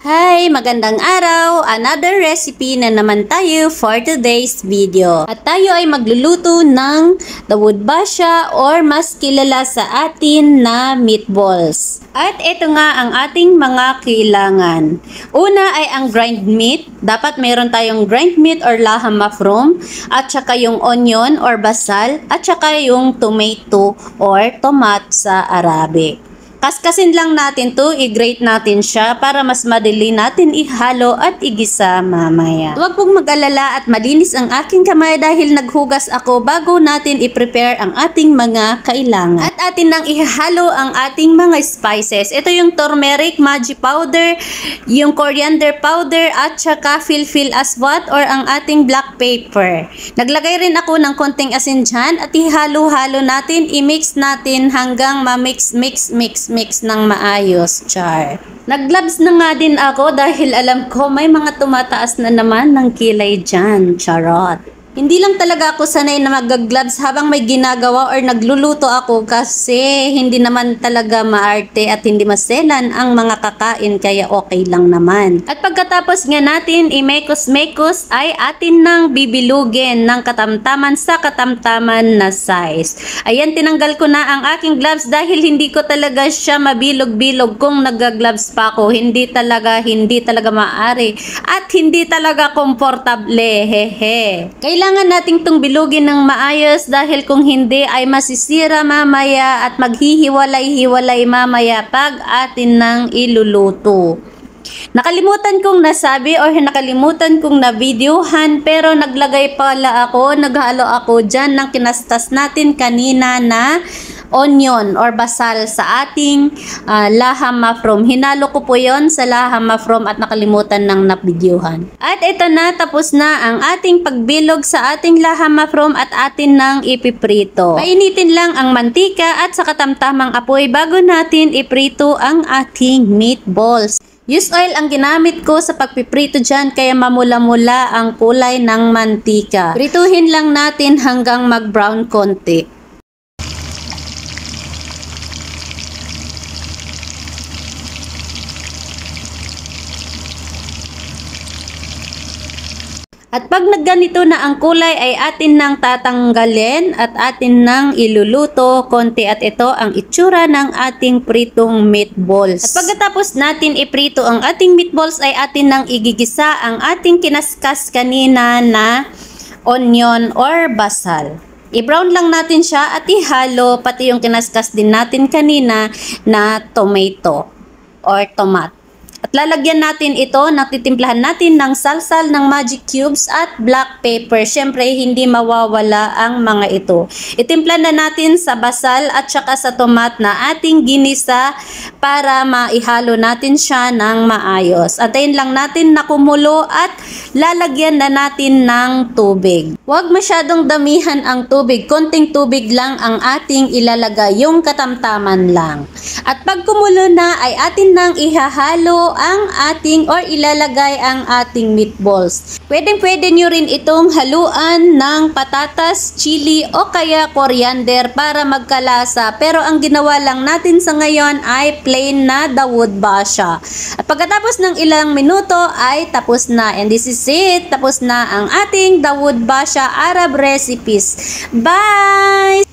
Hi! Magandang araw! Another recipe na naman tayo for today's video. At tayo ay magluluto ng Dawood Basha or mas kilala sa atin na meatballs. At ito nga ang ating mga kailangan. Una ay ang grind meat. Dapat meron tayong grind meat or laham mafroom. At saka yung onion or basal. At saka yung tomato or tomat sa Arabic. Kaskasin lang natin to, i-grate natin siya para mas madali natin ihalo at igisa mamaya. Huwag pong mag-alala at malinis ang aking kamay dahil naghugas ako bago natin i-prepare ang ating mga kailangan. At atin nang ihalo ang ating mga spices. Ito yung turmeric, magic powder, yung coriander powder at saka filfil aswat or ang ating black pepper. Naglagay rin ako ng konting asin dyan at ihalo-halo natin, i-mix natin hanggang ma-mix ng maayos, char. Nag-gloves na nga din ako dahil alam ko may mga tumataas na naman ng kilay dyan, charot. Hindi lang talaga ako sanay na mag-gloves habang may ginagawa or nagluluto ako kasi hindi naman talaga maarte at hindi maselan ang mga kakain kaya okay lang naman. At pagkatapos nga natin i-mekos-mekos ay atin nang bibilugin ng katamtaman sa katamtaman na size. Ayan, tinanggal ko na ang aking gloves dahil hindi ko talaga siya mabilog-bilog kung nag-gloves pa ako. Hindi talaga maaari at hindi talaga komportable, hehe. Kailangan nating itong bilugin ng maayos dahil kung hindi ay masisira mamaya at maghihiwalay-hiwalay mamaya pag atin nang iluluto. Nakalimutan kong nasabi or nakalimutan kong na-videohan pero naghalo ako dyan ng kinastas natin kanina na onion or basal sa ating laham mafroom. Hinalo ko po yon sa laham mafroom at nakalimutan ng na-videohan. At ito na, tapos na ang ating pagbilog sa ating laham mafroom at atin nang ipiprito. Painitin lang ang mantika at sa katamtamang apoy bago natin iprito ang ating meatballs. Use oil ang ginamit ko sa pagpiprito dyan kaya mamula-mula ang kulay ng mantika. Prituhin lang natin hanggang mag-brown konti. At pag nagganito na ang kulay ay atin nang tatanggalin at atin nang iluluto konti at ito ang itsura ng ating pritong meatballs. At pagkatapos natin iprito ang ating meatballs ay atin nang igigisa ang ating kinaskas kanina na onion or basal. I-brown lang natin siya at ihalo pati yung kinaskas din natin kanina na tomato or tomat. At lalagyan natin ito, natitimplahan natin ng salsal ng magic cubes at black pepper. Siyempre, hindi mawawala ang mga ito. Itimpla na natin sa basal at saka sa tomat na ating ginisa para maihalo natin siya ng maayos. Antayin lang natin na kumulo at lalagyan na natin ng tubig. Huwag masyadong damihan ang tubig. Konting tubig lang ang ating ilalagay, yung katamtaman lang. At pag kumulo na ay atin nang ihahalo ang ating or ilalagay ang ating meatballs. Pwedeng-pwede nyo rin itong haluan ng patatas, chili o kaya coriander para magkalasa. Pero ang ginawa lang natin sa ngayon ay plain na Dawood Basha. At pagkatapos ng ilang minuto ay tapos na. And this is it. Tapos na ang ating Dawood Basha Arab recipes. Bye!